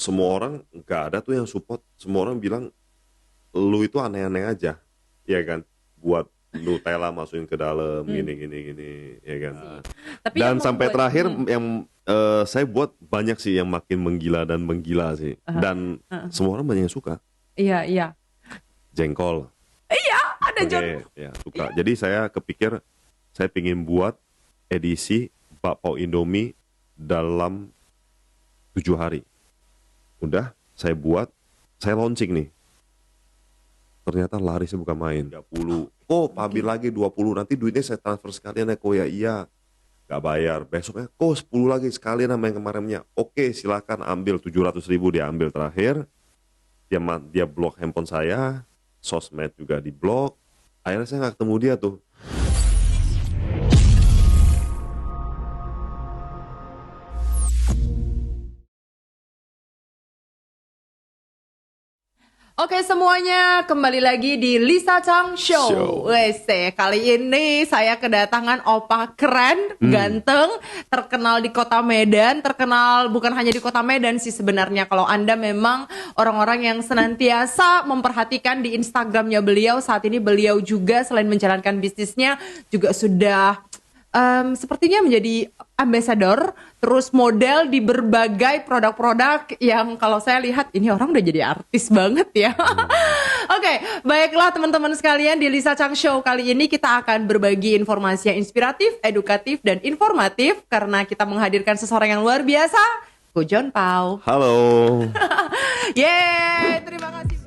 semua orang nggak ada tuh yang support. Semua orang bilang lu itu aneh-aneh aja, ya kan? Buat Nutella masukin ke dalam Hmm, gini, ya kan? sih. Tapi yang Dan sampai membuat terakhir yang saya buat banyak sih yang makin menggila dan menggila sih. uh, Dan uh, semua orang banyak yang suka. iya iya. Jengkol, Iya, ada John. oke, ya suka. Iya. Jadi saya kepikir saya pingin buat edisi bakpao Indomie dalam 7 hari. Udah, saya buat, saya launching nih. Ternyata larisnya bukan main. 30. Oh, Oke. pambil lagi 20. Nanti duitnya saya transfer sekalian ya. Kok ya iya. Gak bayar. Besoknya, kok 10 lagi sekalian sama yang kemarinnya. Oke, silakan ambil 700.000 dia ambil terakhir. Dia blok handphone saya. Sosmed juga di blok. Akhirnya saya nggak ketemu dia tuh. Oke semuanya, kembali lagi di Lisa Chang Show. Show. Wese, kali ini saya kedatangan opa keren, ganteng, terkenal di kota Medan, terkenal bukan hanya di kota Medan sih sebenarnya. Kalau Anda memang orang-orang yang senantiasa memperhatikan di Instagramnya beliau, saat ini beliau juga selain menjalankan bisnisnya, juga sudah sepertinya menjadi ambassador, terus model di berbagai produk-produk yang kalau saya lihat ini orang udah jadi artis banget ya. Oke, baiklah teman-teman sekalian di Lisa Chang Show kali ini kita akan berbagi informasi yang inspiratif, edukatif, dan informatif karena kita menghadirkan seseorang yang luar biasa, Ko John Pao. Halo. Yeay, terima kasih.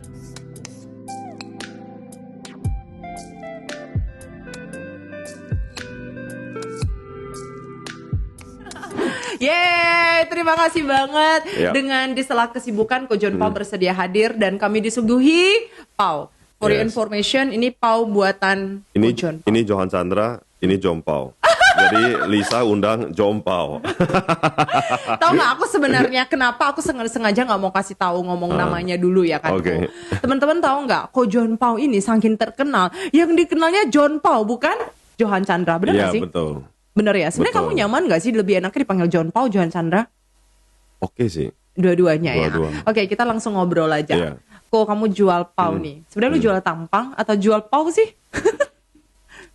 Yeay, terima kasih banget. Ya. Dengan di sela kesibukan Ko John Pao bersedia hadir dan kami disuguhi Pao. For your Yes. information, ini Pao buatan Ko Ini John Pao. ini Johan Chandra, ini Jompau. Jadi Lisa undang Jompau. Tahu nggak aku sebenarnya kenapa aku sengaja nggak mau kasih tahu ngomong namanya dulu ya kan? Oke. Teman-teman tahu nggak? Ko John Pao ini saking terkenal, yang dikenalnya John Pao bukan Johan Chandra, benar Iya, nggak sih? betul. Bener ya. Sebenarnya kamu Betul. nyaman nggak sih lebih enaknya dipanggil John Pao, Johan Chandra? Oke sih. Dua-duanya ya. Dua-dua. Oke, kita langsung ngobrol aja. Iya. Kok kamu jual pau nih? Sebenarnya lu jual tampang atau jual pau sih?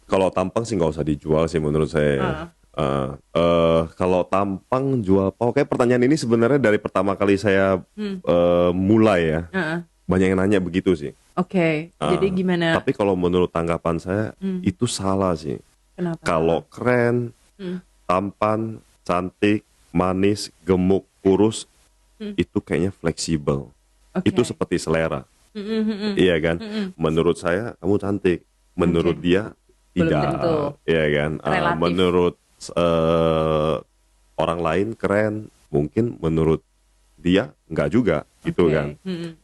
Kalau tampang sih nggak usah dijual sih menurut saya. Kalau tampang jual pau, kayak pertanyaan ini sebenarnya dari pertama kali saya mulai ya, Heeh. banyak yang nanya begitu sih. Oke, Uh, jadi gimana? Tapi kalau menurut tanggapan saya itu salah sih. Kenapa? Kalau keren, tampan, cantik, manis, gemuk, kurus, itu kayaknya fleksibel. Oke. Itu seperti selera. Iya kan? Menurut saya kamu cantik, menurut Oke. dia Belum tidak. tentu. Iya kan? Relatif. Menurut orang lain keren, mungkin menurut dia enggak juga, gitu Oke. kan?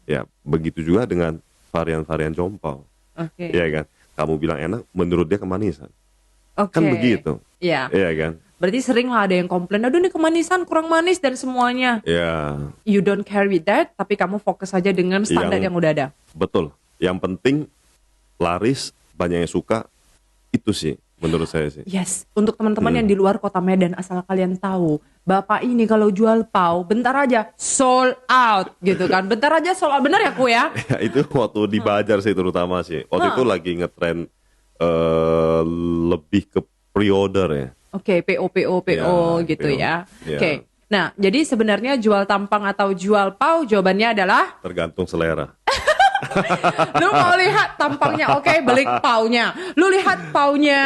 Ya, begitu juga dengan varian-varian jompau. Oke. Iya kan? Kamu bilang enak, menurut dia kemanisan. Oke. Kan begitu. Iya. Iya kan? Berarti sering lah ada yang komplain, aduh nih kemanisan, kurang manis dan semuanya. Ya, You don't care with that, tapi kamu fokus aja dengan standar yang udah ada. betul. Yang penting laris, banyak yang suka, itu sih menurut saya sih. Yes, untuk teman-teman yang di luar kota Medan, asal kalian tahu, Bapak ini kalau jual pau, bentar aja sold out gitu kan. Bentar aja sold out, bener ya Ku ya? Ya, itu waktu di Bajar sih terutama sih. Waktu itu lagi ngetren lebih ke pre-order ya. Oke, PO Ya, gitu PO. ya. Ya. Oke. Nah, jadi sebenarnya jual tampang atau jual pau, jawabannya adalah Tergantung selera. lu mau lihat tampangnya oke, beli paunya. Lu lihat paunya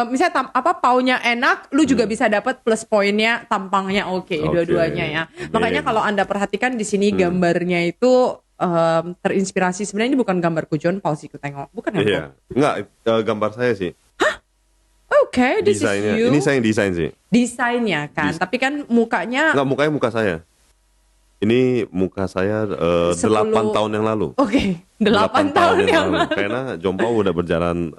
misalnya paunya enak, lu juga bisa dapat plus poinnya tampangnya oke, Oke. dua-duanya ya. Amin. Makanya kalau Anda perhatikan di sini gambarnya itu terinspirasi, sebenarnya ini bukan gambar John Pao sih, ku tengok. Bukan ya? Iya. Enggak, gambar saya sih. Oke, this is Desainnya. you. Ini saya yang desain sih. Desainnya kan, tapi kan mukanya Enggak, mukanya muka saya. Ini muka saya 8 10 tahun yang lalu. Oke, 8 tahun yang lalu. Karena Jompau udah berjalan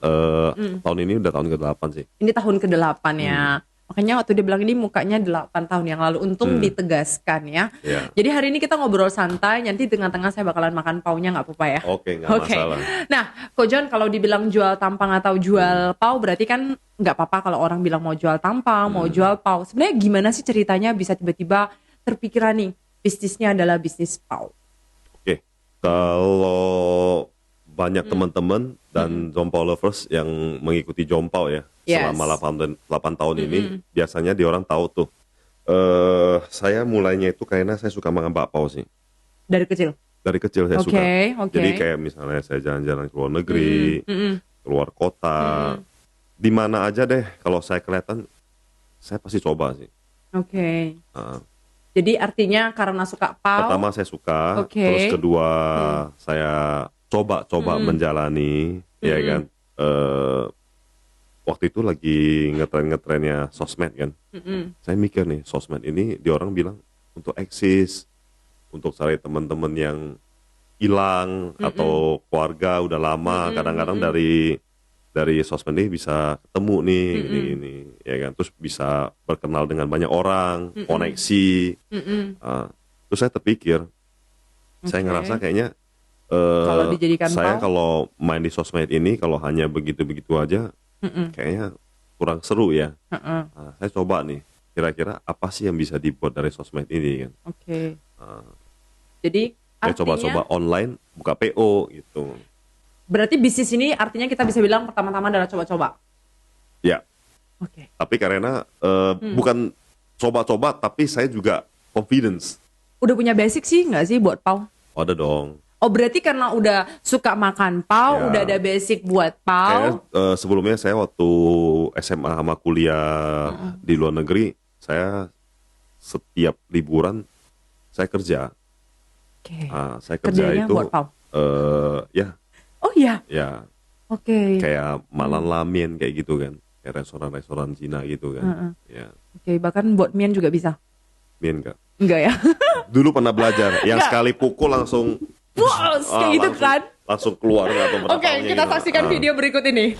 tahun ini udah tahun ke-8 sih. Ini tahun ke-8 ya. Makanya waktu dia bilang ini mukanya 8 tahun yang lalu. Untung ditegaskan ya. Iya. Jadi hari ini kita ngobrol santai. Nanti tengah-tengah saya bakalan makan paunya, gak apa-apa ya? Oke, nggak masalah. Nah, Ko John kalau dibilang jual tampang atau jual pau, berarti kan gak apa-apa kalau orang bilang mau jual tampang, mau jual pau. Sebenarnya gimana sih ceritanya bisa tiba-tiba terpikiran nih, bisnisnya adalah bisnis pau? Oke, kalau banyak teman-teman dan Jompau lovers yang mengikuti Jompau ya Yes. selama 8 tahun ini, biasanya dia orang tahu tuh. Saya mulainya itu karena saya suka makan bakpao sih. Dari kecil? Dari kecil saya suka. Oke. Jadi kayak misalnya saya jalan-jalan ke luar negeri, keluar kota, di mana aja deh kalau saya kelihatan, saya pasti coba sih. Oke. Nah, Jadi artinya karena suka pau. pertama saya suka, Oke. terus kedua saya coba menjalani, ya kan. Waktu itu lagi ngetren-ngetrennya sosmed kan. Saya mikir nih, sosmed ini dia orang bilang untuk eksis, untuk cari teman-teman yang hilang atau keluarga udah lama, kadang-kadang dari sosmed ini bisa ketemu nih, ini, ya kan. Terus bisa berkenal dengan banyak orang, koneksi. Terus saya terpikir, saya ngerasa kayaknya Kalau dijadikan saya pau? kalau main di sosmed ini kalau hanya begitu-begitu aja, kayaknya kurang seru ya. Nah, saya coba nih, kira-kira apa sih yang bisa dibuat dari sosmed ini kan? Oke. Jadi Saya artinya coba-coba online, buka PO gitu. berarti bisnis ini artinya kita bisa bilang pertama-tama adalah coba-coba. Ya, Oke. tapi karena bukan coba-coba, tapi saya juga confidence. Udah punya basic sih nggak sih buat pau? Oh, ada dong. Oh berarti karena udah suka makan pau, Ya. udah ada basic buat Kayaknya pau. sebelumnya saya waktu SMA sama kuliah di luar negeri, saya setiap liburan saya kerja. Oke. Saya kerja Kerjanya itu buat pau. ya Oh iya. ya Oke. kayak malan lamen kayak gitu kan, kayak restoran-restoran Cina gitu kan. Ya, Oke, bahkan buat mien juga bisa. mien enggak. Enggak ya? Dulu pernah belajar, yang sekali pukul langsung Bos, kayak gitu langsung, kan? langsung keluar atau berapa Oke, kita saksikan video berikut ini.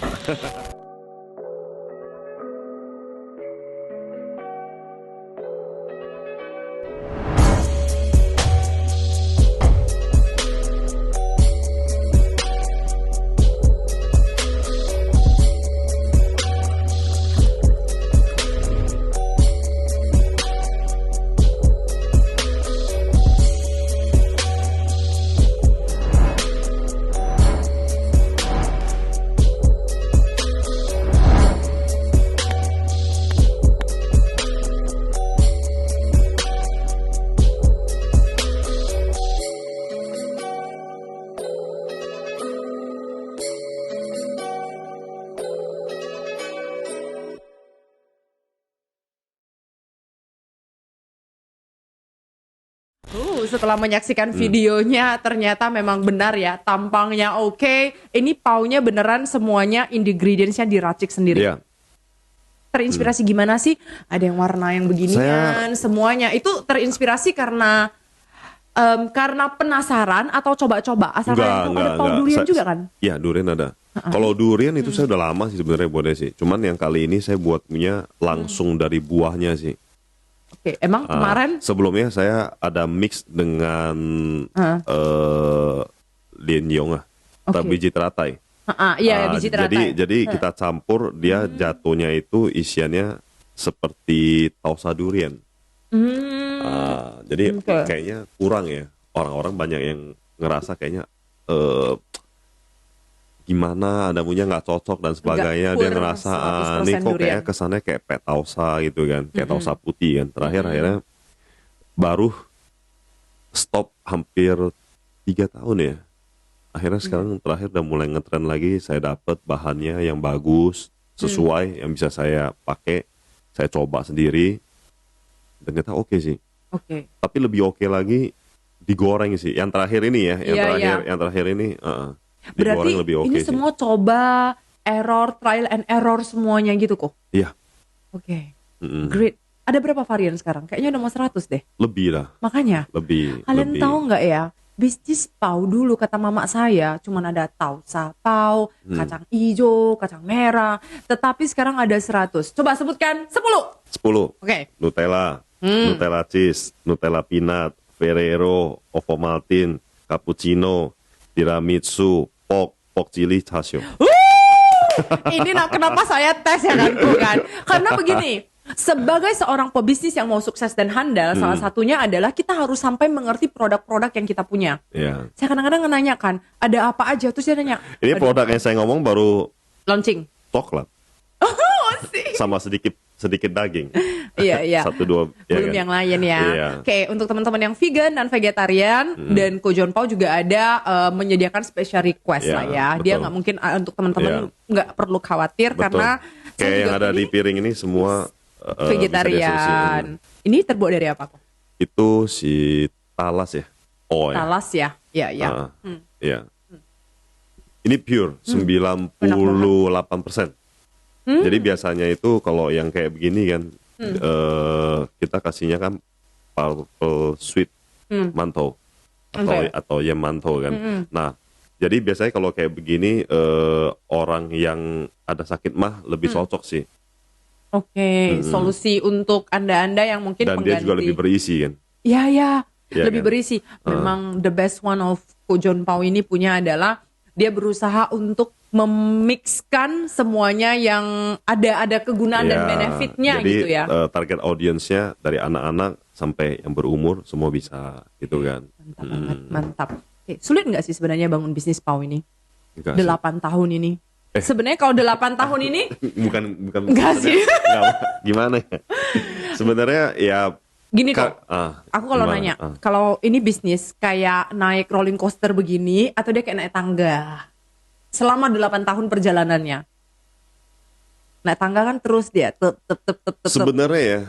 Setelah menyaksikan videonya ternyata memang benar ya, tampangnya oke. Ini paunya beneran semuanya ingredientsnya diracik sendiri. Iya. Terinspirasi gimana sih? Ada yang warna yang beginian, semuanya itu terinspirasi karena penasaran atau coba-coba asal kalian tahu ada pau durian juga kan? Iya, durian ada. Kalau durian itu saya udah lama sih sebenarnya buatnya sih. Cuman yang kali ini saya buatnya langsung dari buahnya sih. Oke, emang kemarin Sebelumnya saya ada mix dengan linyong atau Oke. biji teratai. iya biji teratai. Jadi kita campur, dia jatuhnya itu isiannya seperti tausa durian. Jadi Oke. kayaknya kurang ya. Orang-orang banyak yang ngerasa kayaknya gimana punya nggak cocok dan sebagainya. Dia kur ngerasa 100% ini kok durian." kayaknya kesannya kayak pet tausa gitu kan, kayak tausa putih kan. Terakhir akhirnya baru stop hampir 3 tahun ya. Akhirnya sekarang terakhir udah mulai ngetren lagi. Saya dapat bahannya yang bagus, sesuai yang bisa saya pakai. Saya coba sendiri, ternyata oke sih. Oke. Tapi lebih oke lagi digoreng sih. Yang terakhir ini ya, Iya. yang terakhir ini Berarti digoreng lebih oke ini sih. semua coba error, trial and error semuanya gitu kok. Iya, Oke. mm-mm. Great. Ada berapa varian sekarang? Kayaknya udah mau 100 deh. Lebih lah, Makanya, lebih. kalian lebih. tahu nggak ya? Bisnis pau dulu kata mama saya cuman ada tausa pau, kacang hijau, kacang merah. Tetapi sekarang ada 100. Coba sebutkan 10. 10. Oke. Nutella, Nutella cheese, Nutella peanut, Ferrero, Ovomaltine, cappuccino, tiramisu, pork chili, chasio. Ini kenapa saya tes ya kan, Bu, kan? Karena begini, Sebagai seorang pebisnis yang mau sukses dan handal, salah satunya adalah kita harus sampai mengerti produk-produk yang kita punya. Ya. Saya kadang-kadang nanyakan, ada apa aja? Terus dia nanya, Ini produk yang saya ngomong baru launching. coklat Oh sih. sama sedikit daging. Iya. 1, 2 ya Belum kan? yang lain ya. Iya. Oke, untuk teman-teman yang vegan dan vegetarian dan Ko John Pao juga ada menyediakan special request Iya, lah ya. Dia betul. nggak mungkin untuk teman-teman Iya. nggak perlu khawatir Betul. karena saya Kayak yang juga ada di ini piring ini semua vegetarian. Ini terbuat dari apa kok? Itu si talas ya. Oh ya. Talas ya. Iya. Iya. Ini pure 98%. Jadi biasanya itu kalau yang kayak begini kan kita kasihnya kan purple sweet mantou atau yam mantou kan. Nah, jadi biasanya kalau kayak begini orang yang ada sakit mah lebih cocok sih. Oke, solusi untuk Anda-anda yang mungkin Dan pengganti. dia juga lebih berisi kan. Ya, Iya lebih kan? berisi. Memang the best one of Ko John Pao ini punya adalah dia berusaha untuk memixkan semuanya yang ada kegunaan dan Ya, benefitnya jadi, gitu ya. target audiensnya dari anak-anak sampai yang berumur semua bisa gitu kan. Mantap banget, mantap. Oke, sulit nggak sih sebenarnya bangun bisnis Pao ini? Enggak sih. 8 tahun ini. Sebenarnya kalau 8 tahun ini bukan Enggak sih. enggak, gimana ya? Sebenarnya ya gini kok. Aku kalau gimana? nanya, kalau ini bisnis kayak naik rolling coaster begini atau dia kayak naik tangga? Selama 8 tahun perjalanannya. Naik tangga kan terus dia. Tep. Sebenarnya ya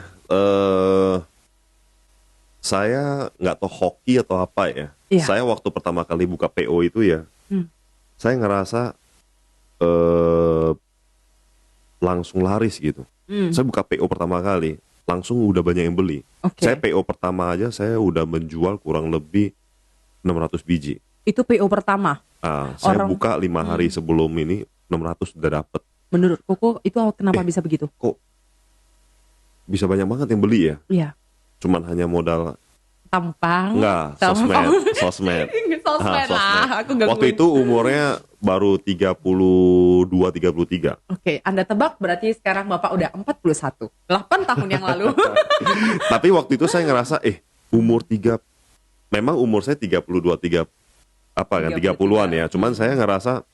saya nggak tahu hoki atau apa ya. Iya. Saya waktu pertama kali buka PO itu ya, saya ngerasa langsung laris gitu. Saya buka PO pertama kali, langsung udah banyak yang beli. Oke. Saya PO pertama aja saya udah menjual kurang lebih 600 biji. Itu PO pertama. Saya Orang- buka 5 hari sebelum ini 600 udah dapet. Menurut Koko itu kenapa bisa begitu? Kok bisa banyak banget yang beli ya? Iya. Cuman hanya modal Tampang. enggak, sosmed. Sosmed lah. Aku gangguin. Waktu itu umurnya baru 32 33. Oke, Anda tebak berarti sekarang Bapak udah 41. 8 tahun yang lalu. Tapi waktu itu saya ngerasa memang umur saya 32 30-an ya. Cuman saya ngerasa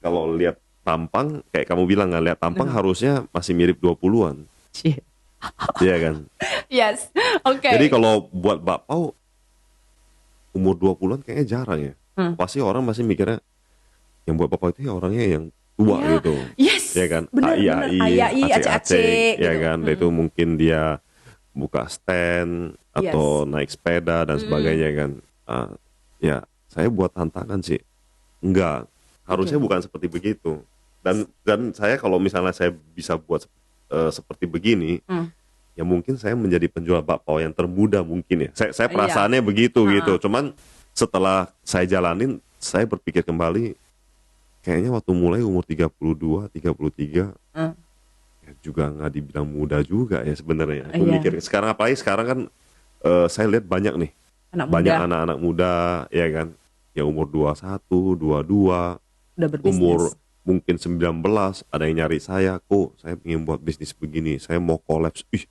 kalau lihat tampang kayak kamu bilang nggak lihat tampang harusnya masih mirip 20-an. Shit. Iya kan? Yes. Oke. Jadi kalau buat Mbak Pau umur 20-an kayaknya jarang ya. Pasti orang masih mikirnya yang buat Bapak itu ya orangnya yang tua Iya. gitu. Yes. Ya kan? Bener, AI, acek-acek ya gitu. kan? Itu mungkin dia buka stand atau naik sepeda dan sebagainya kan. Ya, saya buat tantangan sih. Enggak. Harusnya bukan seperti begitu. Dan saya kalau misalnya saya bisa buat seperti begini, ya mungkin saya menjadi penjual bakpao yang termuda mungkin ya. Saya perasaannya begitu gitu. Cuman setelah saya jalanin, saya berpikir kembali, kayaknya waktu mulai umur 32, 33, ya juga nggak dibilang muda juga ya sebenarnya. Aku mikir sekarang, apalagi sekarang kan saya lihat banyak nih, banyak anak-anak muda ya kan, ya umur 21, 22, Udah berbisnis. umur mungkin 19, ada yang nyari saya, kok saya ingin buat bisnis begini, saya mau kolaps. Ih,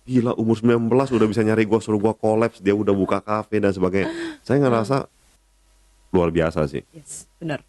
gila umur 19 udah bisa nyari gua, suruh gua kolaps, dia udah buka kafe dan sebagainya. Saya ngerasa luar biasa sih. Yes, benar.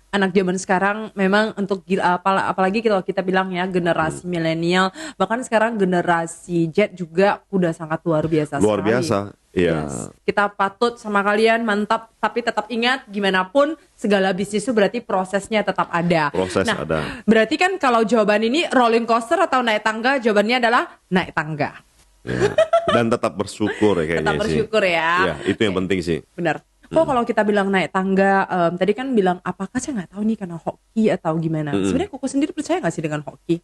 Anak zaman sekarang memang untuk apalagi kalau kita bilang ya generasi milenial, bahkan sekarang generasi Z juga udah sangat luar biasa Luar sekali. biasa. Iya. Yes. Kita patut sama kalian, mantap. Tapi tetap ingat, gimana pun segala bisnis itu berarti prosesnya tetap ada. Proses nah, ada. Berarti kan kalau jawaban ini rolling coaster atau naik tangga, jawabannya adalah naik tangga. Ya. Dan tetap bersyukur ya kayaknya Tetap bersyukur sih. ya. Ya, itu yang penting sih. Benar. Kok kalau kita bilang naik tangga, tadi kan bilang apakah saya nggak tahu nih karena hoki atau gimana. Sebenarnya Koko sendiri percaya nggak sih dengan hoki?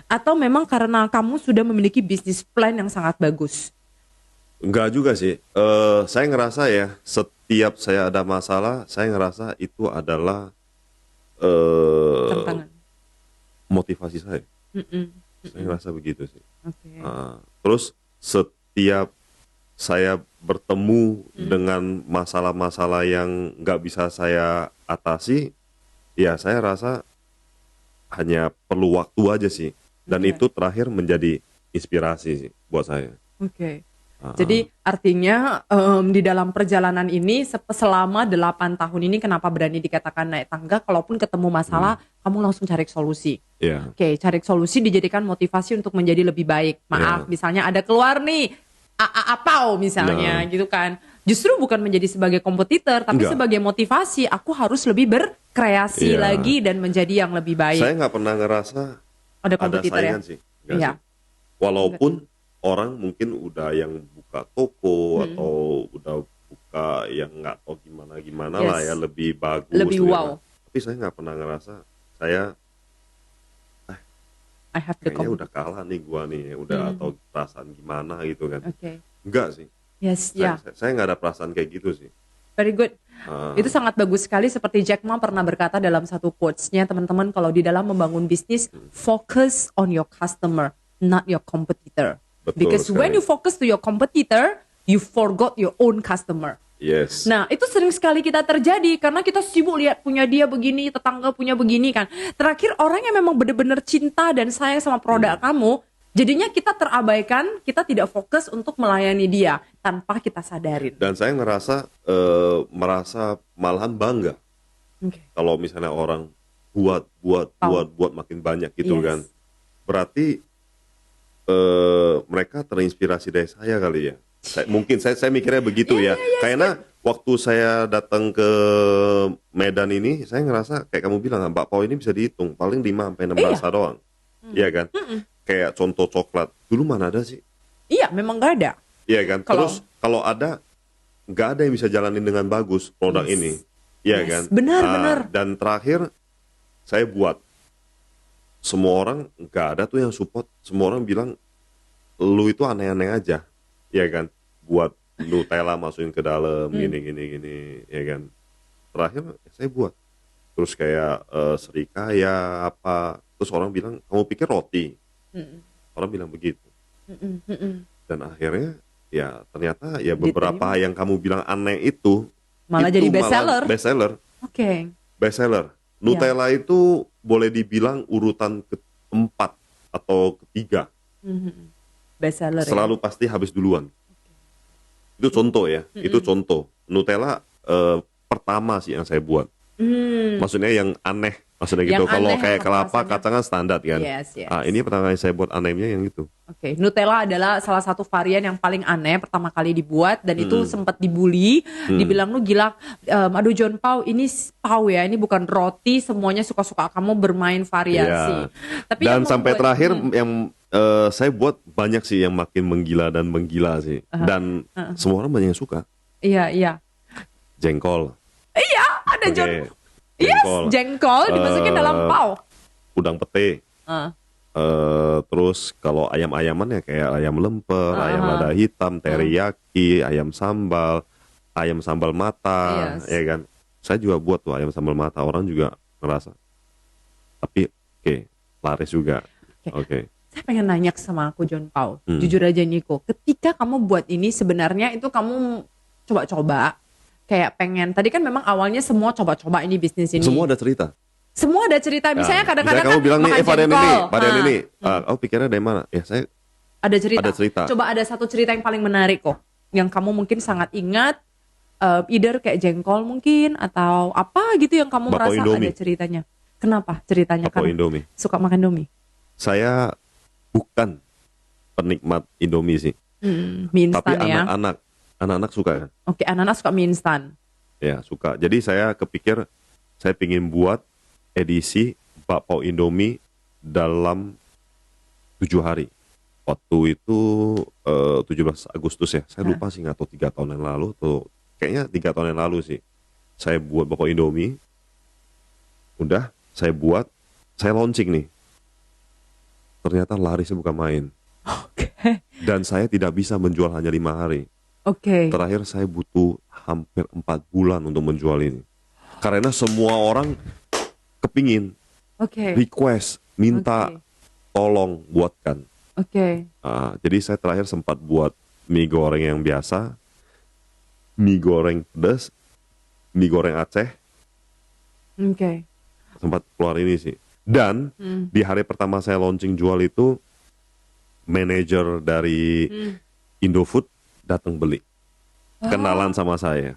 Atau memang karena kamu sudah memiliki bisnis plan yang sangat bagus? Enggak juga sih. Saya ngerasa ya, setiap saya ada masalah, saya ngerasa itu adalah Tantangan. motivasi saya. Saya ngerasa begitu sih. Oke. Terus setiap saya bertemu dengan masalah-masalah yang nggak bisa saya atasi, ya saya rasa hanya perlu waktu aja sih. Dan Oke. itu terakhir menjadi inspirasi sih buat saya. Oke. Ah, Jadi artinya di dalam perjalanan ini selama 8 tahun ini kenapa berani dikatakan naik tangga, kalaupun ketemu masalah kamu langsung cari solusi. Iya, Oke, cari solusi dijadikan motivasi untuk menjadi lebih baik. Maaf, Iya. misalnya ada keluar nih apau misalnya Nah. gitu kan. Justru bukan menjadi sebagai kompetitor, tapi Enggak. sebagai motivasi. Aku harus lebih berkreasi Iya. lagi dan menjadi yang lebih baik. saya nggak pernah ngerasa Ada ada kompetitor ya? saingan sih. Nggak Iya. sih. Walaupun orang mungkin udah yang buka toko atau udah buka yang nggak tahu gimana lah Yes. ya, lebih bagus. Lebih wow. Tapi saya nggak pernah ngerasa saya I have the kayaknya udah kalah nih gua nih, udah atau perasaan gimana gitu kan. Oke. Enggak sih. Yes, Saya, ya. saya nggak ada perasaan kayak gitu sih. Very good. Ah, Itu sangat bagus sekali, seperti Jack Ma pernah berkata dalam satu quotes-nya, teman-teman, kalau di dalam membangun bisnis, focus on your customer, not your competitor. Betul Because when sekali. you focus to your competitor, you forgot your own customer. yes. Nah, itu sering sekali kita terjadi karena kita sibuk lihat punya dia begini, tetangga punya begini kan. Terakhir orang yang memang benar-benar cinta dan sayang sama produk kamu, jadinya kita terabaikan, kita tidak fokus untuk melayani dia tanpa kita sadarin. Dan saya ngerasa merasa malahan bangga Oke. kalau misalnya orang buat makin banyak gitu Yes. kan. Berarti mereka terinspirasi dari saya kali ya. Mungkin saya mikirnya begitu ya. Karena waktu saya datang ke Medan ini, saya ngerasa kayak kamu bilang, Mbak Pau ini bisa dihitung paling 5 sampai 6 rasa doang. Iya kan? Kayak contoh coklat. Dulu mana ada sih? Iya, memang gak ada. Iya kan? Kalau- Terus kalau ada, nggak ada yang bisa jalanin dengan bagus produk Yes. ini. Iya Yes, kan? benar. Dan terakhir saya buat. Semua orang nggak ada tuh yang support. Semua orang bilang lu itu aneh-aneh aja. Iya kan? Buat Nutella masukin ke dalam gini, ya kan? Terakhir saya buat. Terus kayak serikaya apa. Terus orang bilang, kamu pikir roti? Orang bilang begitu. Dan akhirnya ya ternyata ya beberapa yang kamu bilang aneh itu Malah jadi bestseller. bestseller. Oke. Bestseller. Nutella itu boleh dibilang urutan keempat atau ketiga. Bestseller ya. Selalu pasti habis duluan. Itu contoh ya. Itu contoh. Nutella pertama sih yang saya buat. Maksudnya yang aneh. Maksudnya gitu. Yang Kalau aneh kayak apa kelapa rasanya? kacang kan standar kan. Yes. Ini pertama kali saya buat anehnya yang itu. Oke, Nutella adalah salah satu varian yang paling aneh pertama kali dibuat dan itu sempat dibully, dibilang lu gila, aduh John Pau ini pau ya, ini bukan roti, semuanya suka-suka kamu bermain variasi. Iya. Tapi Dan yang sampai membuat- terakhir yang saya buat banyak sih yang makin menggila dan menggila sih. Dan semua orang banyak yang suka. Iya. Jengkol. Iya, ada Oke. John. Yes, jengkol dimasukin dalam pau. Udang pete. Ah. Terus kalau ayam-ayaman ya kayak ayam lemper, ayam lada hitam, teriyaki, ayam sambal mata, Yes. ya kan. Saya juga buat tuh ayam sambal mata, orang juga ngerasa. Tapi oke, laris juga. Oke. Saya pengen nanya sama aku John Pau, jujur aja Niko, ketika kamu buat ini sebenarnya itu kamu coba-coba, kayak pengen, tadi kan memang awalnya semua coba-coba ini bisnis ini. Semua ada cerita. Semua ada cerita, misalnya kadang-kadang misalnya kamu bilang nih, makan varian jengkol. ini, varian Ah, ini. Oh pikirnya dari mana? Ya saya ada cerita. Ada cerita. Coba ada satu cerita yang paling menarik kok, yang kamu mungkin sangat ingat, either kayak jengkol mungkin atau apa gitu yang kamu Bakpao merasa Indomie. ada ceritanya. Kenapa ceritanya? Bakpao Karena Indomie. suka makan Indomie. Saya bukan penikmat Indomie sih, Mie tapi instan ya. anak-anak suka kan? Oke, anak-anak suka mie instan. Ya suka. Jadi saya kepikir saya pingin buat edisi bakpao Indomie dalam 7 hari. Waktu itu 17 Agustus ya. Saya lupa sih, nggak tahu 3 tahun yang lalu tuh. Kayaknya 3 tahun yang lalu sih. Saya buat bakpao Indomie. Udah, saya buat, saya launching nih. Ternyata larisnya bukan main. Oke. Dan saya tidak bisa menjual hanya 5 hari. Oke. Terakhir saya butuh hampir 4 bulan untuk menjual ini. Karena semua orang kepingin, Oke. request, minta Oke. tolong buatkan. Oke. Jadi saya terakhir sempat buat mie goreng yang biasa, mie goreng pedas, mie goreng Aceh, Oke. sempat keluar ini sih. Dan di hari pertama saya launching jual itu, manajer dari Indofood datang beli, kenalan sama saya.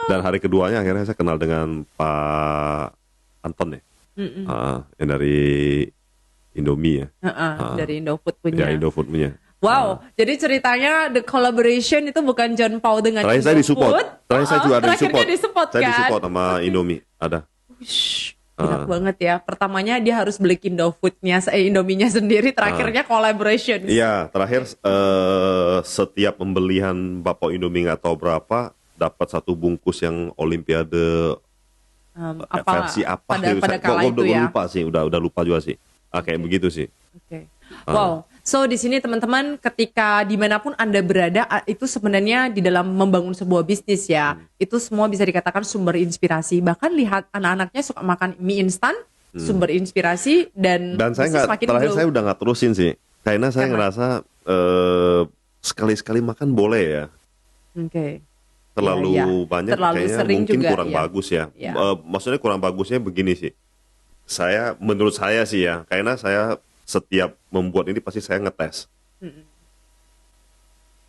Dan hari keduanya akhirnya saya kenal dengan Pak Anton ya, yang dari Indomie ya, Dari Indofood punya. dari Indofood punya. Wow, jadi ceritanya the collaboration itu bukan John Paul dengan Terakhir saya disupport, Indofood. terakhir saya juga ada terakhirnya disupport, kan? saya disupport sama Indomie, ada. Wish, enak banget ya. Pertamanya dia harus beli Indofoodnya, Indominya sendiri. Terakhirnya collaboration. Iya, terakhir setiap pembelian Bapak Indomie nggak tahu berapa, dapat satu bungkus yang Olimpiade versi apa pada kala itu ya. lupa sih, udah lupa juga sih. Kayak begitu sih. Oke. Wow. So di sini teman-teman, ketika dimanapun Anda berada, itu sebenarnya di dalam membangun sebuah bisnis ya, itu semua bisa dikatakan sumber inspirasi. Bahkan lihat anak-anaknya suka makan mie instan, sumber inspirasi dan saya nggak, terakhir saya udah nggak terusin sih, karena saya ngerasa sekali-sekali makan boleh ya. Oke. Terlalu banyak terlalu kayaknya sering mungkin juga, kurang bagus ya. Ya. Maksudnya kurang bagusnya begini sih. Menurut saya sih ya, karena saya setiap membuat ini pasti saya ngetes.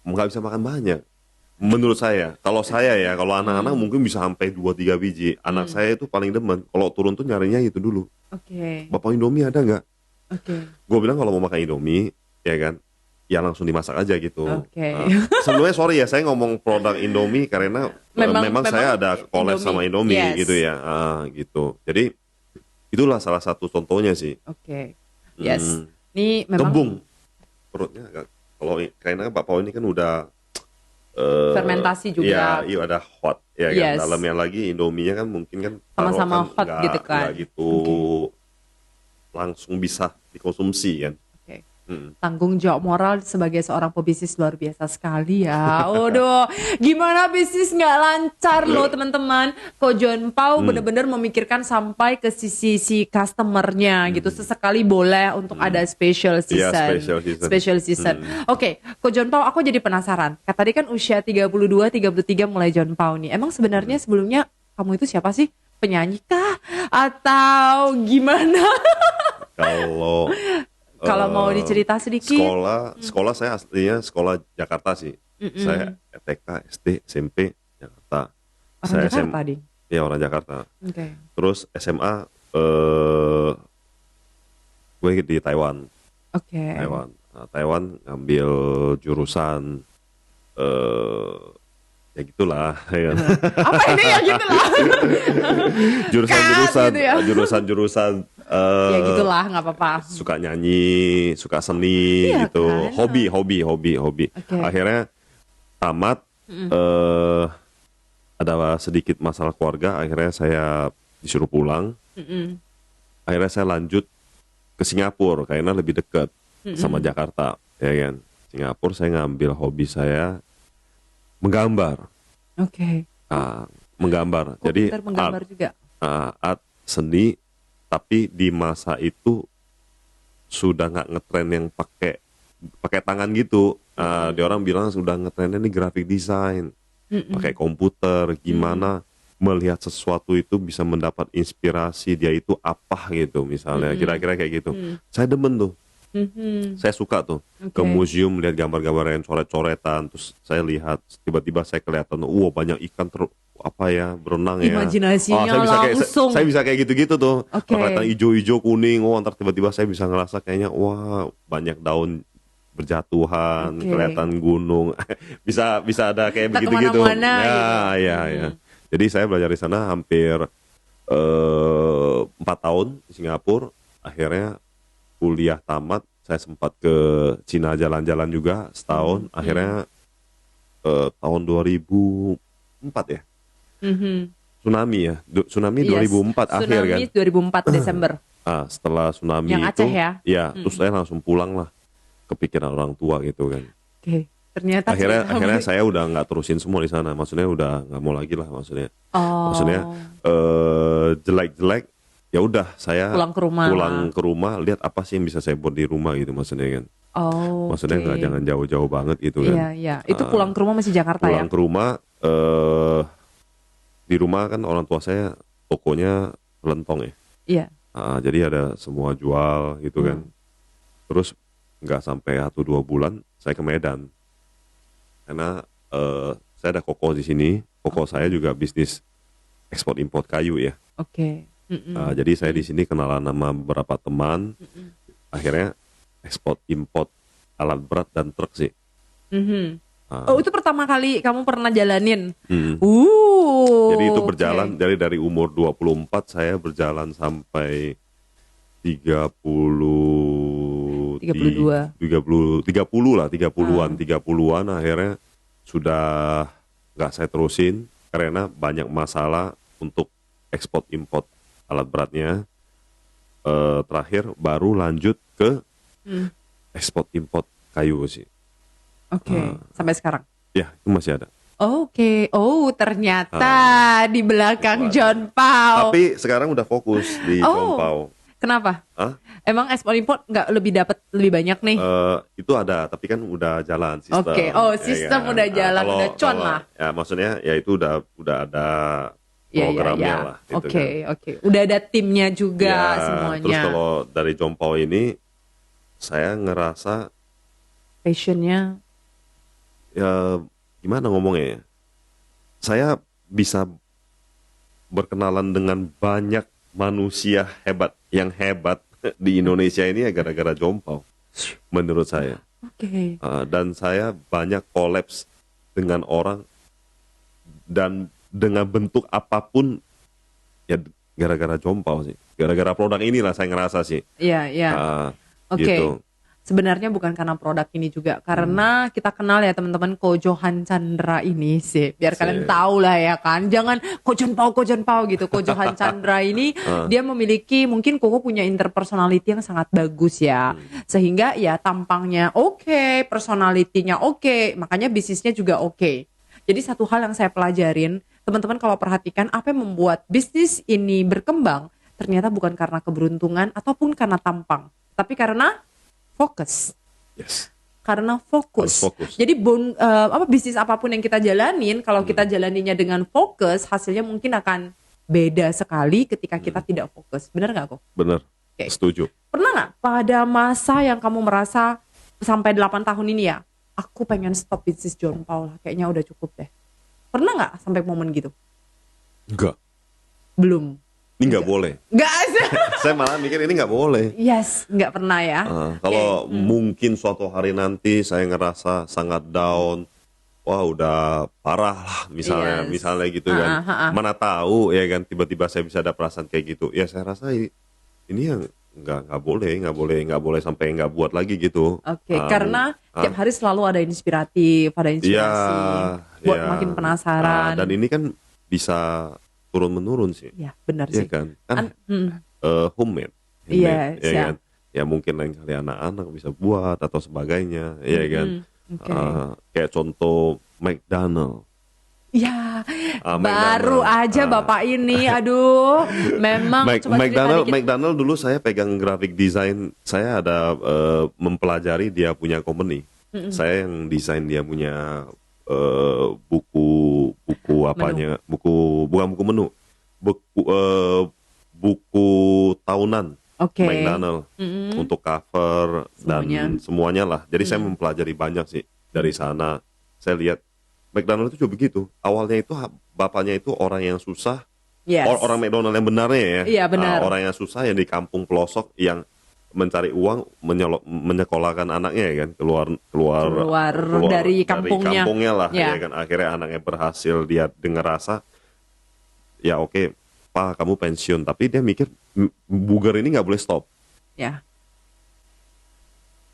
Nggak bisa makan banyak. Menurut saya, kalau anak-anak mungkin bisa sampai 2-3 biji. Anak saya itu paling demen. Kalau turun tuh nyarinya itu dulu. Oke. Bapak Indomie ada nggak? Oke. Gue bilang kalau mau makan Indomie, ya kan, ya langsung dimasak aja gitu. Oke. Sebelumnya sorry ya, saya ngomong produk Indomie karena memang saya ada collab sama Indomie yes. gitu ya, gitu. Jadi itulah salah satu contohnya sih. Oke. Yes. Ini memang Kembung perutnya agak, kalau karena Pak Paul ini kan udah fermentasi juga. Iya ada hot ya Yes. kan. Dalamnya lagi Indominya kan mungkin kan Sama-sama hot nggak- gitu kan. nggak gitu langsung bisa dikonsumsi kan. Oke. Tanggung jawab moral sebagai seorang pebisnis luar biasa sekali ya. Waduh, gimana bisnis nggak lancar loh teman-teman. Ko John Pau bener-bener memikirkan sampai ke sisi si customernya gitu. Sesekali boleh untuk ada special Iya, season. special season. Oke, Ko John Pau, aku jadi penasaran. Tadi kan usia 32, 33 mulai John Pau nih. Emang sebenarnya sebelumnya kamu itu siapa sih? Penyanyi kah? Atau gimana? Kalau mau dicerita sedikit. Sekolah saya aslinya sekolah Jakarta sih. Saya TK, SD, SMP Jakarta. Orang Jakarta, Ding? Iya, orang Jakarta. Oke. Terus SMA gue di Taiwan. Oke. Taiwan ngambil jurusan ya gitulah ya kan. Apa ini ya gitu lah? jurusan Ya gitulah, nggak apa-apa. suka nyanyi, suka seni Iya, gitu, kan? hobi. Oke. Akhirnya tamat, ada sedikit masalah keluarga, akhirnya saya disuruh pulang. Akhirnya saya lanjut ke Singapura karena lebih dekat sama Jakarta, ya kan. Singapura saya ngambil hobi saya menggambar. Oke. Menggambar. Oh, Jadi pintar menggambar juga. art seni, tapi di masa itu sudah nggak ngetren yang pakai tangan gitu. Dia orang bilang sudah ngetrennya ini graphic design, pakai komputer. Gimana melihat sesuatu itu bisa mendapat inspirasi dia itu apa gitu, misalnya kira-kira kayak gitu. Saya demen tuh. Saya suka tuh ke museum lihat gambar-gambar yang coret-coretan, terus saya lihat tiba-tiba saya kelihatan banyak ikan berenang ya. Imajinasinya langsung. Saya bisa kayak gitu-gitu tuh. Oke. Kelihatan hijau-hijau kuning, ntar tiba-tiba saya bisa ngerasa kayaknya banyak daun berjatuhan, kelihatan gunung. bisa ada kayak begitu-gitu. Ya. Jadi saya belajar di sana hampir 4 tahun di Singapura. Akhirnya kuliah tamat, saya sempat ke Cina jalan-jalan juga setahun. Akhirnya tahun 2004 ya, tsunami ya, tsunami 2004 akhir kan. Tsunami 2004 Desember. Setelah tsunami Yang itu, Aceh ya? Terus saya langsung pulang lah, kepikiran orang tua gitu kan. Oke. Ternyata akhirnya saya udah nggak terusin semua di sana, maksudnya udah nggak mau lagi lah maksudnya. Maksudnya jelek-jelek. Ya udah saya pulang ke rumah lihat apa sih yang bisa saya buat di rumah gitu maksudnya kan. Maksudnya nggak jangan jauh-jauh banget gitu kan. Iya. Itu pulang ke rumah masih Jakarta ya? Pulang ke rumah, di rumah kan orang tua saya tokonya lentong ya. Iya. Jadi ada semua jual gitu kan. Terus nggak sampai 1-2 bulan saya ke Medan karena saya ada koko di sini. Koko saya juga bisnis ekspor impor kayu ya. Oke. Jadi saya di sini kenalan sama beberapa teman. Akhirnya ekspor impor alat berat dan truk sih. Oh, itu pertama kali kamu pernah jalanin? Jadi itu oke. berjalan dari umur 24 saya berjalan sampai 30 32. 30 lah 30-an akhirnya sudah nggak saya terusin karena banyak masalah untuk ekspor import alat beratnya. Terakhir baru lanjut ke ekspor import kayu sih. Oke, sampai sekarang. Ya itu masih ada. Oke, oh ternyata di belakang John Pao. Tapi sekarang udah fokus di Jompau. Kenapa? Hah? Emang ekspor import nggak dapat lebih banyak nih? Itu ada, tapi kan udah jalan sistem. Oke, sistem kan? udah jalan, Kalau- udah cuan kalau- lah. Ya maksudnya ya itu udah ada Iya, programnya lah. Gitu Oke, kan. oke. Udah ada timnya juga Ya, semuanya. terus kalau dari Jompau ini saya ngerasa Passionnya. ya gimana ngomongnya ya, saya bisa berkenalan dengan banyak manusia yang hebat di Indonesia ini ya gara-gara Jompau menurut saya. Oke. Dan saya banyak kolaps dengan orang dan dengan bentuk apapun ya gara-gara Jompau sih, gara-gara produk inilah saya ngerasa sih. Iya, iya. Oke. Gitu. Sebenarnya bukan karena produk ini juga, karena kita kenal ya teman-teman Ko Johan Chandra ini sih, biar kalian tahu lah ya kan, jangan Ko John Pao gitu. Ko Johan Chandra ini dia memiliki, mungkin Koko punya interpersonality yang sangat bagus ya, sehingga ya tampangnya oke, personalitinya oke, makanya bisnisnya juga oke. Jadi satu hal yang saya pelajarin, teman-teman kalau perhatikan apa yang membuat bisnis ini berkembang, ternyata bukan karena keberuntungan ataupun karena tampang, tapi karena fokus. Yes. Karena fokus. Harus fokus. Jadi bisnis apapun yang kita jalanin, kalau kita jalaninya dengan fokus, hasilnya mungkin akan beda sekali ketika kita tidak fokus. Benar nggak kok? Bener. Oke. Setuju. Pernah nggak pada masa yang kamu merasa sampai 8 tahun ini ya, aku pengen stop bisnis John Paul, kayaknya udah cukup deh. Pernah nggak sampai momen gitu? Enggak. Belum. Ini nggak boleh. Nggak. Saya malah mikir ini nggak boleh. Yes, nggak pernah ya. Kalau mungkin suatu hari nanti saya ngerasa sangat down, wah udah parah lah misalnya, Yes. misalnya gitu kan. Mana tahu ya kan tiba-tiba saya bisa ada perasaan kayak gitu. Ya saya rasa ini yang nggak boleh sampai nggak buat lagi gitu. Oke, karena tiap hari selalu ada inspiratif, ada inspirasi, buat makin penasaran. Dan ini kan bisa turun menurun sih. Ya, benar Iya sih. kan? Homemade. Iya, ya kan? Ya mungkin lain kali anak-anak bisa buat atau sebagainya, ya kan? Oke. Kayak contoh McDonald. Ya, McDonald. baru aja Bapak ini, aduh, memang coba cerita dikit. McDonald dulu saya pegang graphic design, saya ada mempelajari dia punya company. Saya yang desain dia punya buku apanya, bukan buku menu, buku tahunan. Oke. McDonald untuk cover dan semuanya lah. Jadi saya mempelajari banyak sih dari sana. Saya lihat McDonald itu juga begitu. Awalnya itu bapaknya itu orang yang susah, Yes. orang McDonald yang benarnya ya. Iya, benar. Orang yang susah yang di kampung pelosok yang mencari uang menyekolahkan anaknya ya kan, keluar dari kampungnya lah Ya. ya kan. Akhirnya anaknya berhasil, dia dengar rasa ya oke, Pak kamu pensiun, tapi dia mikir bugar ini nggak boleh stop. Ya.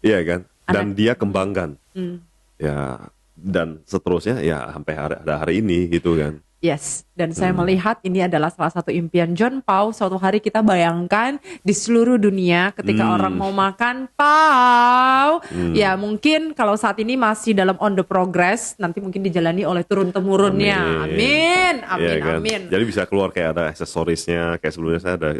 Iya kan, dan dia kembangkan Hmm. ya, dan seterusnya ya sampai hari ini gitu kan. Yes, dan saya melihat ini adalah salah satu impian John Pao. Suatu hari kita bayangkan di seluruh dunia ketika orang mau makan Pao, ya mungkin kalau saat ini masih dalam on the progress, nanti mungkin dijalani oleh turun-temurunnya. Amin, amin, Iya kan? amin. Jadi bisa keluar kayak ada aksesorisnya, kayak sebelumnya saya ada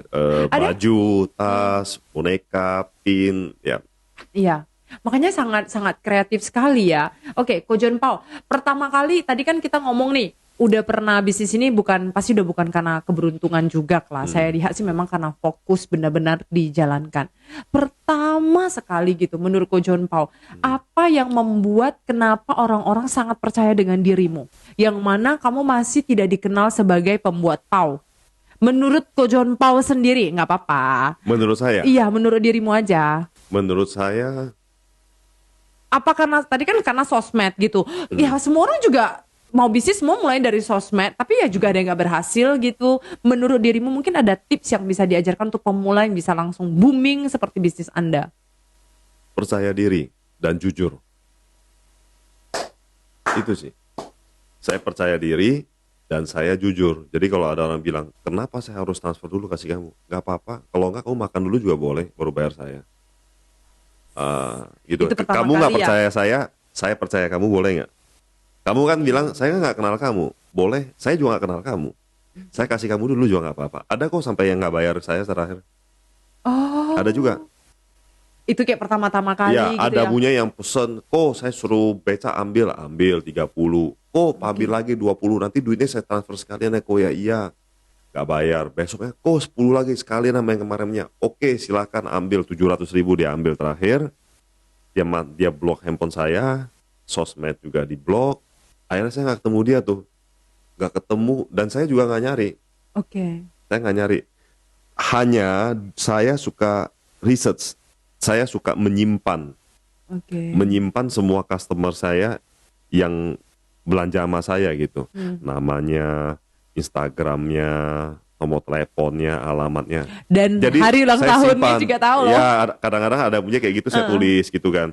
baju, tas, boneka, pin, ya. Iya, makanya sangat-sangat kreatif sekali ya. Oke, Ko John Pao, pertama kali tadi kan kita ngomong nih, udah pernah bisnis ini pasti udah bukan karena keberuntungan juga lah. Saya lihat sih memang karena fokus benar-benar dijalankan. Pertama sekali gitu menurut Ko John Pao, apa yang membuat kenapa orang-orang sangat percaya dengan dirimu? Yang mana kamu masih tidak dikenal sebagai pembuat pao. Menurut Ko John Pao sendiri, nggak apa-apa. Menurut saya? Iya, menurut dirimu aja. Menurut saya, apa karena tadi kan karena sosmed gitu. Ya semua orang juga mau bisnis mau mulai dari sosmed, tapi ya juga ada yang gak berhasil gitu. Menurut dirimu mungkin ada tips yang bisa diajarkan untuk pemula yang bisa langsung booming seperti bisnis Anda? percaya diri dan jujur. Itu sih. Saya percaya diri dan saya jujur. Jadi kalau ada orang bilang, kenapa saya harus transfer dulu kasih kamu? Gak apa-apa. Kalau enggak kamu makan dulu juga boleh, baru bayar saya. Gitu. Itu pertama Kamu nggak kali ya? percaya saya percaya kamu, boleh nggak? Kamu kan bilang saya nggak kenal kamu, boleh. Saya juga nggak kenal kamu. Saya kasih kamu dulu juga nggak apa-apa. Ada kok sampai yang nggak bayar saya terakhir. Oh. Ada juga. Itu kayak pertama-tama kali Ya, gitu ada ya. punya yang pesen, kok saya suruh beca ambil 30. Kok ambil lagi 20, nanti duitnya saya transfer sekalian ya. Kok ya iya. Gak bayar. Besoknya kok 10 lagi sekalian sama yang kemarinnya. Oke, silakan ambil 700.000 dia ambil terakhir. Dia blok handphone saya, sosmed juga di blok. Akhirnya saya nggak ketemu dia tuh, nggak ketemu, dan saya juga nggak nyari. Oke. Saya nggak nyari. Hanya saya suka research, saya suka menyimpan semua customer saya yang belanja sama saya gitu. Namanya, Instagramnya, nomor teleponnya, alamatnya. Dan Jadi hari ulang saya tahunnya simpan. juga tahu loh. Ya, kadang-kadang ada punya kayak gitu saya tulis gitu kan.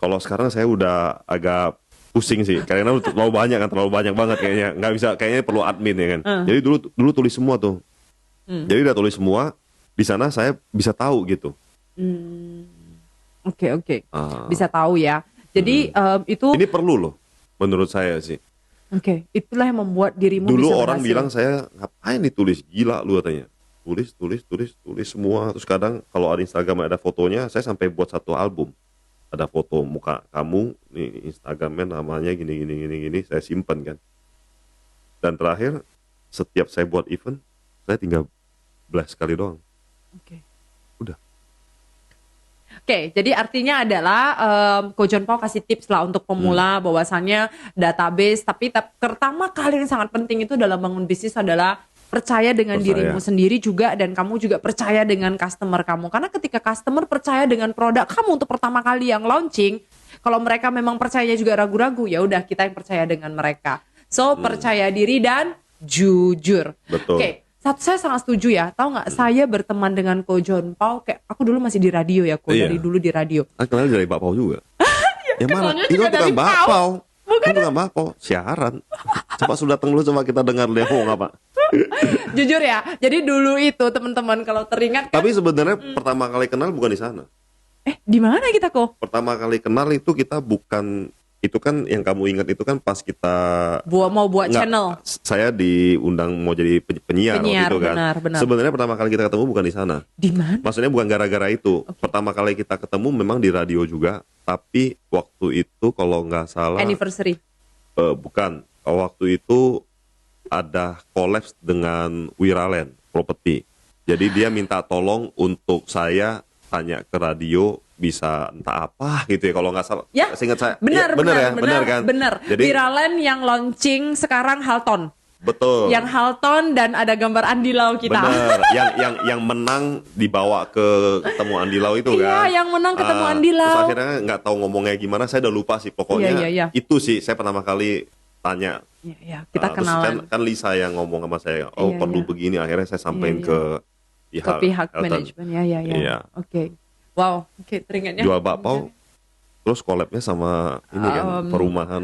Kalau sekarang saya udah agak pusing sih, karena terlalu banyak banget kayaknya, nggak bisa, kayaknya perlu admin ya kan. Jadi dulu tulis semua tuh. Jadi udah tulis semua, di sana saya bisa tahu gitu. Oke. Bisa tahu ya. Jadi itu Ini perlu loh, menurut saya sih. itulah yang membuat dirimu Dulu bisa orang berhasil. bilang saya ngapain ditulis, gila lu katanya. Tulis semua. Terus kadang kalau ada Instagram ada fotonya, saya sampai buat satu album. Ada foto muka kamu, nih Instagramnya namanya gini, saya simpen kan. Dan terakhir, setiap saya buat event, saya tinggal blast sekali doang. Udah. Oke, jadi artinya adalah Ko John Pao kasih tips lah untuk pemula bahwasannya database, tapi pertama kali yang sangat penting itu dalam bangun bisnis adalah percaya dengan dirimu sendiri juga, dan kamu juga percaya dengan customer kamu. Karena ketika customer percaya dengan produk kamu untuk pertama kali yang launching, kalau mereka memang percayanya juga ragu-ragu, ya udah kita yang percaya dengan mereka. So, percaya diri dan jujur. Betul. Oke. Saya sangat setuju ya. Tahu nggak, saya berteman dengan Ko John Pao, kayak aku dulu masih di radio ya, dari dulu di radio. Kenal dari bakpao juga. Yang mana? kenalnya Itu juga bukan dari bakpao. Bukan. Itu bukan bakpao, siaran. Coba sudah datang dulu, coba kita dengar dia ngomong apa. Jujur ya. Jadi dulu itu teman-teman kalau teringat kan, Tapi sebenarnya pertama kali kenal bukan di sana. di mana kita kok? Pertama kali kenal itu kita bukan, itu kan yang kamu ingat itu kan pas kita Mau buat Nggak, channel. saya diundang mau jadi penyiar waktu itu kan. benar. Sebenarnya pertama kali kita ketemu bukan di sana. Di mana? Maksudnya bukan gara-gara itu. Pertama kali kita ketemu memang di radio juga, tapi waktu itu kalau nggak salah Anniversary. bukan. Waktu itu ada collapse dengan Wiraland Property. Jadi dia minta tolong untuk saya tanya ke radio, bisa entah apa gitu ya kalau nggak salah. Ya, Seingat saya. benar kan. benar. Jadi Wiraland yang launching sekarang Halton. betul. Yang Halton dan ada gambar Andi Lau kita. Bener, yang menang dibawa ke ketemu Andi Lau itu Iya, kan. yang menang ketemu Andi Lau. Terus akhirnya nggak tahu ngomongnya gimana, saya udah lupa sih. Pokoknya Iya. itu sih saya pertama kali tanya. Iya, kita Terus kenalan kan Lisa yang ngomong sama saya, Iya, perlu iya. begini. Akhirnya saya sampaikan Iya. ke ke pihak Hilton. manajemen. Ya. Iya. Oke. Wow, oke, teringatnya. Jual bakpao, terus collabnya sama ini kan perumahan.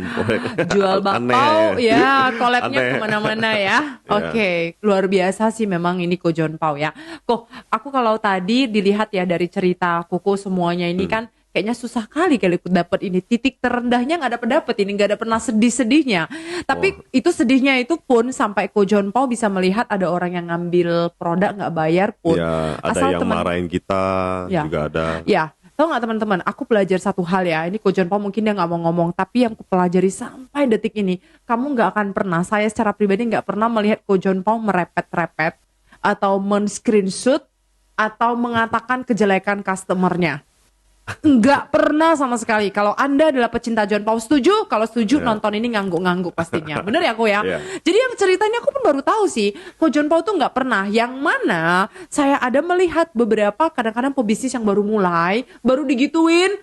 Jual bakpao, Aneh. ya collabnya Aneh. kemana-mana ya. Iya. Oke, luar biasa sih memang ini Ko John Pao ya. Kok aku kalau tadi dilihat ya dari cerita Koko semuanya ini kan kayaknya susah kali dapat ini, titik terendahnya nggak dapat ini, nggak ada pernah sedih-sedihnya. Tapi itu sedihnya itu pun sampai Ko John Pao bisa melihat ada orang yang ngambil produk nggak bayar pun. Ya, ada Asal yang marahin kita Ya. juga ada. Ya, Tahu nggak teman-teman, aku belajar satu hal ya. Ini Ko John Paul mungkin dia nggak mau ngomong, tapi yang aku pelajari sampai detik ini, kamu nggak akan pernah, saya secara pribadi nggak pernah melihat Ko John Paul merepet-repet atau men-screenshot atau mengatakan kejelekan customernya. Nggak pernah sama sekali. Kalau Anda adalah pecinta John Paul, setuju? Kalau setuju nonton ini ngangguk-ngangguk pastinya. Bener ya Ko ya? Jadi yang ceritanya aku pun baru tahu sih, Ko John Paul tuh nggak pernah. Yang mana saya ada melihat beberapa kadang-kadang pebisnis yang baru mulai, baru digituin.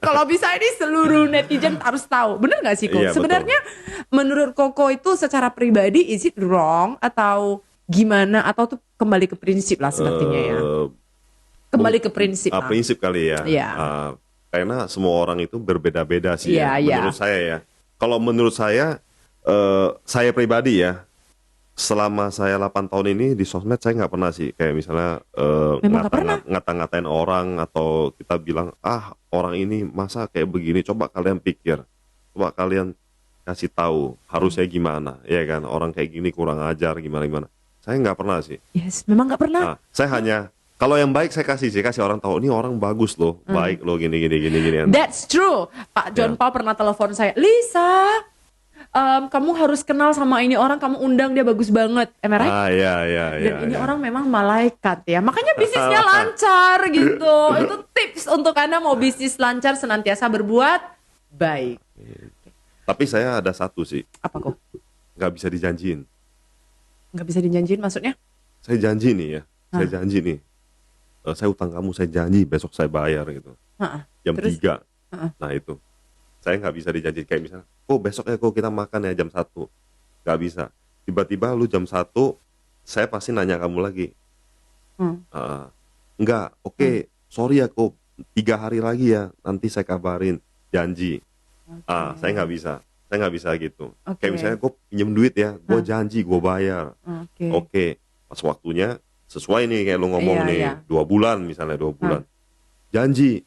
Kalau bisa ini seluruh netizen harus tahu. Bener gak sih Ko? Iya, Sebenarnya menurut Koko itu secara pribadi is it wrong atau gimana? Atau tuh kembali ke prinsip lah sepertinya ya. Kembali ke prinsip. Prinsip kali ya. Iya. Karena semua orang itu berbeda-beda sih Iya, ya. Menurut saya ya. Kalau menurut saya pribadi ya, selama saya 8 tahun ini di sosmed saya nggak pernah sih kayak misalnya ngata-ngatain orang atau kita bilang orang ini masa kayak begini. Coba kalian pikir, coba kalian kasih tahu harusnya gimana, ya kan? Orang kayak gini kurang ajar gimana. Saya nggak pernah sih. Yes, memang nggak pernah. Saya hanya kalau yang baik saya kasih orang tahu ini orang bagus loh, baik loh gini. That's true. Pak John Paul pernah telepon saya, Lisa, kamu harus kenal sama ini orang, kamu undang dia bagus banget, am I right? Iya. Dan ini orang memang malaikat ya, makanya bisnisnya lancar gitu. Itu tips untuk Anda mau bisnis lancar, senantiasa berbuat baik. Tapi saya ada satu sih. Apa kok? Nggak bisa dijanjiin. Nggak bisa dijanjiin maksudnya? Saya janji nih ya, saya janji nih. Saya utang kamu, saya janji besok saya bayar gitu. Jam 3. Nah itu. Saya nggak bisa dijanji kayak misalnya, besok ya kita makan ya jam 1. Nggak bisa. Tiba-tiba lu jam 1, saya pasti nanya kamu lagi. Enggak, oke, sorry ya 3 hari lagi ya, nanti saya kabarin, janji. Saya nggak bisa. Saya nggak bisa gitu. Kayak misalnya pinjem duit ya, gue janji, gue bayar. Oke, pas waktunya sesuai nih kayak lu ngomong nih, 2 bulan misalnya 2 bulan. Janji,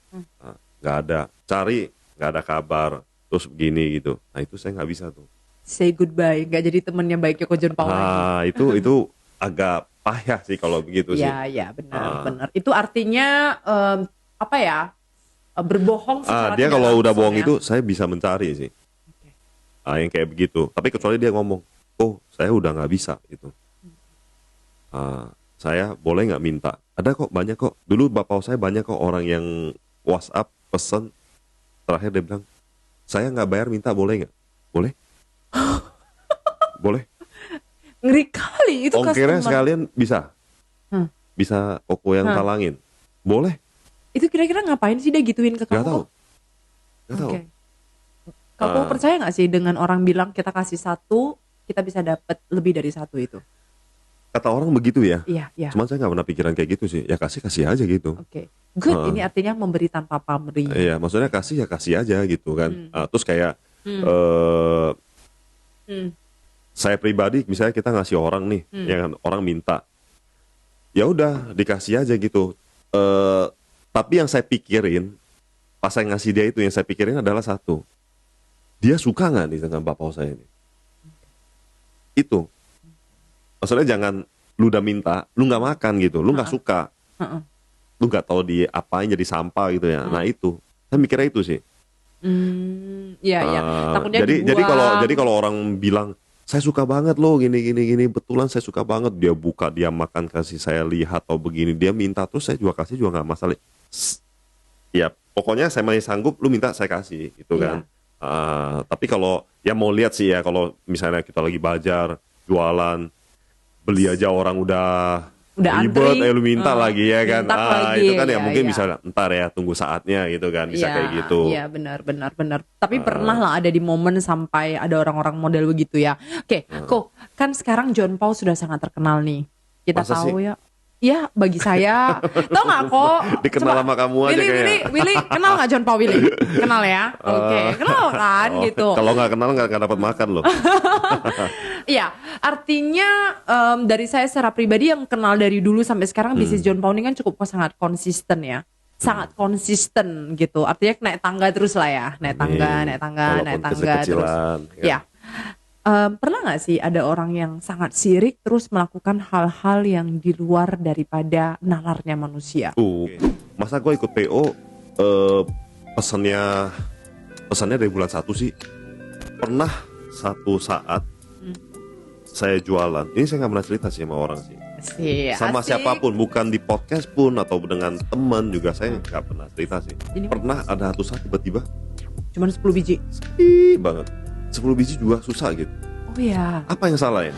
nggak ada. Cari, nggak ada kabar. Terus begini gitu. Nah itu saya nggak bisa tuh. Say goodbye, nggak jadi temennya baiknya Ko John Paul lagi. Itu agak payah sih kalau begitu sih. Iya, benar. Itu artinya berbohong secara dia kalau udah bohong ya? itu saya bisa mencari sih. Yang kayak begitu. Tapi kecuali dia ngomong, saya udah nggak bisa gitu. Saya boleh nggak minta? Ada kok, banyak kok. Dulu bapak saya banyak kok orang yang WhatsApp pesen. Terakhir dia bilang, saya nggak bayar minta boleh nggak? Boleh? Boleh. Ngeri kali itu ongkirnya sekalian bisa. Bisa Koko yang talangin. Boleh. Itu kira-kira ngapain sih dia gituin ke kamu? Gak tahu. Kamu percaya nggak sih dengan orang bilang kita kasih 1, kita bisa dapat lebih dari 1 itu? Kata orang begitu ya. Iya. Cuman saya nggak pernah pikiran kayak gitu sih. Ya kasih aja gitu. Good. Ini artinya memberi tanpa pamrih. Iya, maksudnya kasih aja gitu kan. Terus kayak saya pribadi misalnya kita ngasih orang nih, yang orang minta, ya udah dikasih aja gitu. Tapi yang saya pikirin pas saya ngasih dia itu, yang saya pikirin adalah satu, dia suka nggak nih dengan bapak saya ini? Itu. Maksudnya jangan lu udah minta, lu nggak makan gitu, lu nggak suka, lu nggak tahu di apain jadi sampah gitu ya. Nah itu, saya mikirnya itu sih. Takutnya jadi kalau orang bilang saya suka banget loh gini, betulan saya suka banget, dia buka, dia makan, kasih saya lihat atau begini, dia minta terus saya juga kasih juga nggak masalah. Ya pokoknya saya masih sanggup, lu minta saya kasih gitu kan. Tapi kalau ya mau lihat sih ya, kalau misalnya kita lagi bazar, jualan, beli aja orang udah ribet, lu minta lagi ya kan. Itu kan ya mungkin bisa ntar ya, tunggu saatnya gitu kan, bisa kayak gitu. Iya benar. Tapi pernah lah ada di momen sampai ada orang-orang model begitu ya. Oke, kok kan sekarang John Paul sudah sangat terkenal nih. Kita masa tahu sih? Ya. Ya bagi saya, tau gak kok? Dikenal sama kamu aja kayaknya. Willy, kenal gak John Paul Willy? Kenal ya? Oke, kenal kan gitu. Kalau gak kenal gak dapat makan loh. Iya, artinya dari saya secara pribadi yang kenal dari dulu sampai sekarang bisnis John Paul ini kan cukup sangat konsisten ya. Sangat konsisten gitu. Artinya naik tangga terus lah ya. Naik tangga terus. Ya. Pernah nggak sih ada orang yang sangat sirik terus melakukan hal-hal yang di luar daripada nalarnya manusia? Masa gue ikut PO pesannya dari bulan 1 sih. Pernah satu saat saya jualan. Ini saya nggak pernah cerita sih sama orang sih. Sama Asik. siapapun, bukan di podcast pun atau dengan teman juga saya nggak pernah cerita sih. Pernah ada satu saat tiba-tiba Cuman 10 biji. banget 10 biji juga susah gitu. Oh ya. Apa yang salah ya?